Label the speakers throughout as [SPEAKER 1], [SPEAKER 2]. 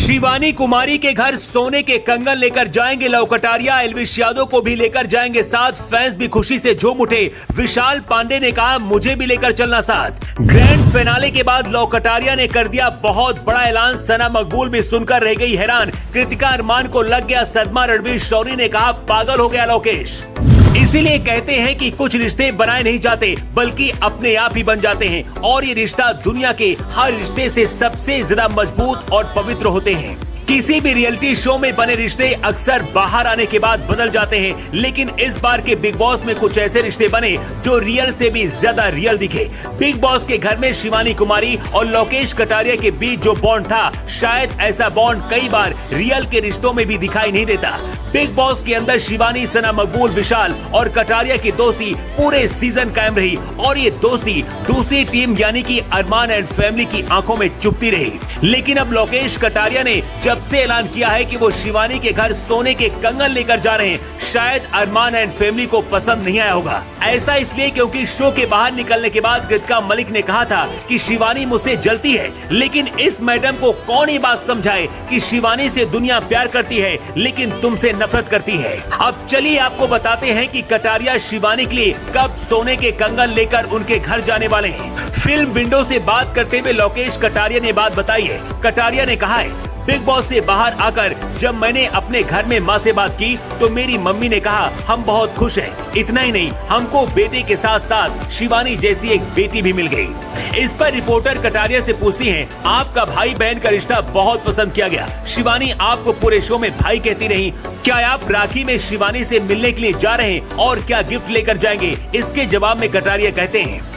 [SPEAKER 1] शिवानी कुमारी के घर सोने के कंगन लेकर जाएंगे लव कटारिया। एल्विश यादव को भी लेकर जाएंगे साथ। फैंस भी खुशी से झूम उठे। विशाल पांडे ने कहा मुझे भी लेकर चलना साथ। ग्रैंड फिनाले के बाद लव कटारिया ने कर दिया बहुत बड़ा ऐलान। सना मकबूल भी सुनकर रह गई हैरान। कृतिका अरमान को लग गया सदमा। रणवीर शौरी ने कहा पागल हो गया लोकेश। इसीलिए कहते हैं कि कुछ रिश्ते बनाए नहीं जाते बल्कि अपने आप ही बन जाते हैं, और ये रिश्ता दुनिया के हर रिश्ते से सबसे ज्यादा मजबूत और पवित्र होते हैं। किसी भी रियलिटी शो में बने रिश्ते अक्सर बाहर आने के बाद बदल जाते हैं, लेकिन इस बार के बिग बॉस में कुछ ऐसे रिश्ते बने जो रियल से भी ज्यादा रियल दिखे। बिग बॉस के घर में शिवानी कुमारी और लोकेश कटारिया के बीच जो बॉन्ड था, शायद ऐसा बॉन्ड कई बार रियल के रिश्तों में भी दिखाई नहीं देता। बिग बॉस के अंदर शिवानी, सना मकबूल, विशाल और कटारिया की दोस्ती पूरे सीजन कायम रही, और ये दोस्ती दूसरी टीम यानी कि अरमान एंड फैमिली की आंखों में चुभती रही। लेकिन अब लोकेश कटारिया ने जब से ऐलान किया है कि वो शिवानी के घर सोने के कंगन लेकर जा रहे हैं, शायद अरमान एंड फैमिली को पसंद नहीं आया होगा। ऐसा इसलिए क्योंकि शो के बाहर निकलने के बाद कृतिका मलिक ने कहा था कि शिवानी मुझसे जलती है, लेकिन इस मैडम को कौन ये बात समझाए कि शिवानी से दुनिया प्यार करती है लेकिन तुमसे नफरत करती है। अब चलिए आपको बताते हैं कि कटारिया शिवानी के लिए कब सोने के कंगन लेकर उनके घर जाने वाले हैं। फिल्म विंडो से बात करते हुए लोकेश कटारिया ने बात बताई है। कटारिया ने कहा है बिग बॉस से बाहर आकर जब मैंने अपने घर में माँ से बात की तो मेरी मम्मी ने कहा हम बहुत खुश हैं। इतना ही नहीं, हमको बेटे के साथ साथ शिवानी जैसी एक बेटी भी मिल गई। इस पर रिपोर्टर कटारिया से पूछती हैं, आपका भाई बहन का रिश्ता बहुत पसंद किया गया। शिवानी आपको पूरे शो में भाई कहती रही। क्या आप राखी में शिवानी से मिलने के लिए जा रहे हैं और क्या गिफ्ट लेकर जाएंगे? इसके जवाब में कटारिया कहते हैं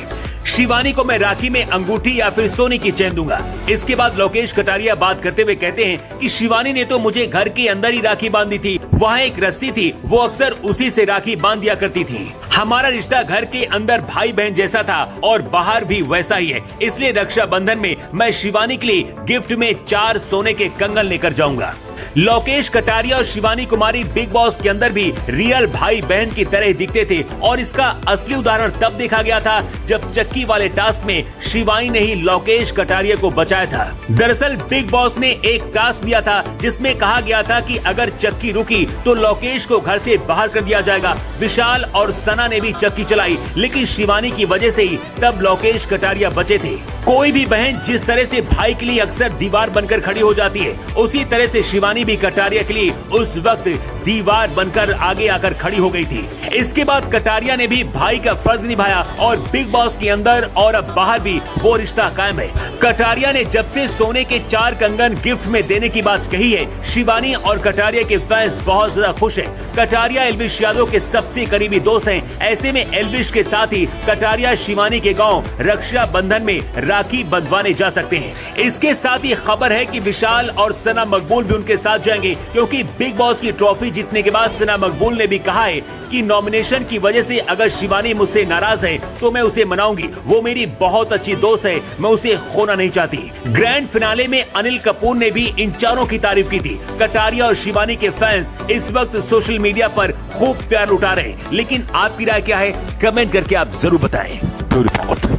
[SPEAKER 1] शिवानी को मैं राखी में अंगूठी या फिर सोने की चेन दूंगा। इसके बाद लोकेश कटारिया बात करते हुए कहते हैं कि शिवानी ने तो मुझे घर के अंदर ही राखी बांधी थी। वहाँ एक रस्सी थी, वो अक्सर उसी से राखी बांध दिया करती थी। हमारा रिश्ता घर के अंदर भाई बहन जैसा था और बाहर भी वैसा ही है। इसलिए रक्षाबंधन में मैं शिवानी के लिए गिफ्ट में 4 सोने के कंगन लेकर जाऊंगा। लोकेश कटारिया और शिवानी कुमारी बिग बॉस के अंदर भी रियल भाई बहन की तरह दिखते थे, और इसका असली उदाहरण तब देखा गया था जब चक्की वाले टास्क में शिवानी ने ही लोकेश कटारिया को बचाया था। दरअसल बिग बॉस ने एक टास्क दिया था जिसमें कहा गया था कि अगर चक्की रुकी तो लोकेश को घर से बाहर कर दिया जाएगा। विशाल और सना ने भी चक्की चलाई, लेकिन शिवानी की वजह से ही तब लोकेश कटारिया बचे थे। कोई भी बहन जिस तरह से भाई के लिए अक्सर दीवार बनकर खड़ी हो जाती है, उसी तरह से शिवानी भी कटारिया के लिए उस वक्त दीवार बनकर आगे आकर खड़ी हो गई थी। इसके बाद कटारिया ने भी भाई का फर्ज निभाया और बिग बॉस के अंदर और अब बाहर भी वो रिश्ता कायम है। कटारिया ने जब से सोने के 4 कंगन गिफ्ट में देने की बात कही है, शिवानी और कटारिया के फैंस बहुत ज्यादा खुश हैं। कटारिया एल्विश यादव के सबसे करीबी दोस्त हैं। ऐसे में एल्विश के साथ ही कटारिया शिवानी के गाँव रक्षाबंधन में राखी बंधवाने जा सकते हैं। इसके साथ ही खबर है कि विशाल और सना मकबूल भी उनके साथ जाएंगे, क्योंकि बिग बॉस की ट्रॉफी जीतने के बाद सना मकबूल ने भी कहा है कि नॉमिनेशन की वजह से अगर शिवानी मुझसे नाराज है तो मैं उसे मनाऊंगी। वो मेरी बहुत अच्छी दोस्त है, मैं उसे खोना नहीं चाहती। ग्रैंड फिनाले में अनिल कपूर ने भी इन चारों की तारीफ की थी। कटारिया और शिवानी के फैंस इस वक्त सोशल मीडिया पर खूब प्यार लुटा रहे हैं, लेकिन आपकी राय क्या है? कमेंट करके आप जरूर बताएं।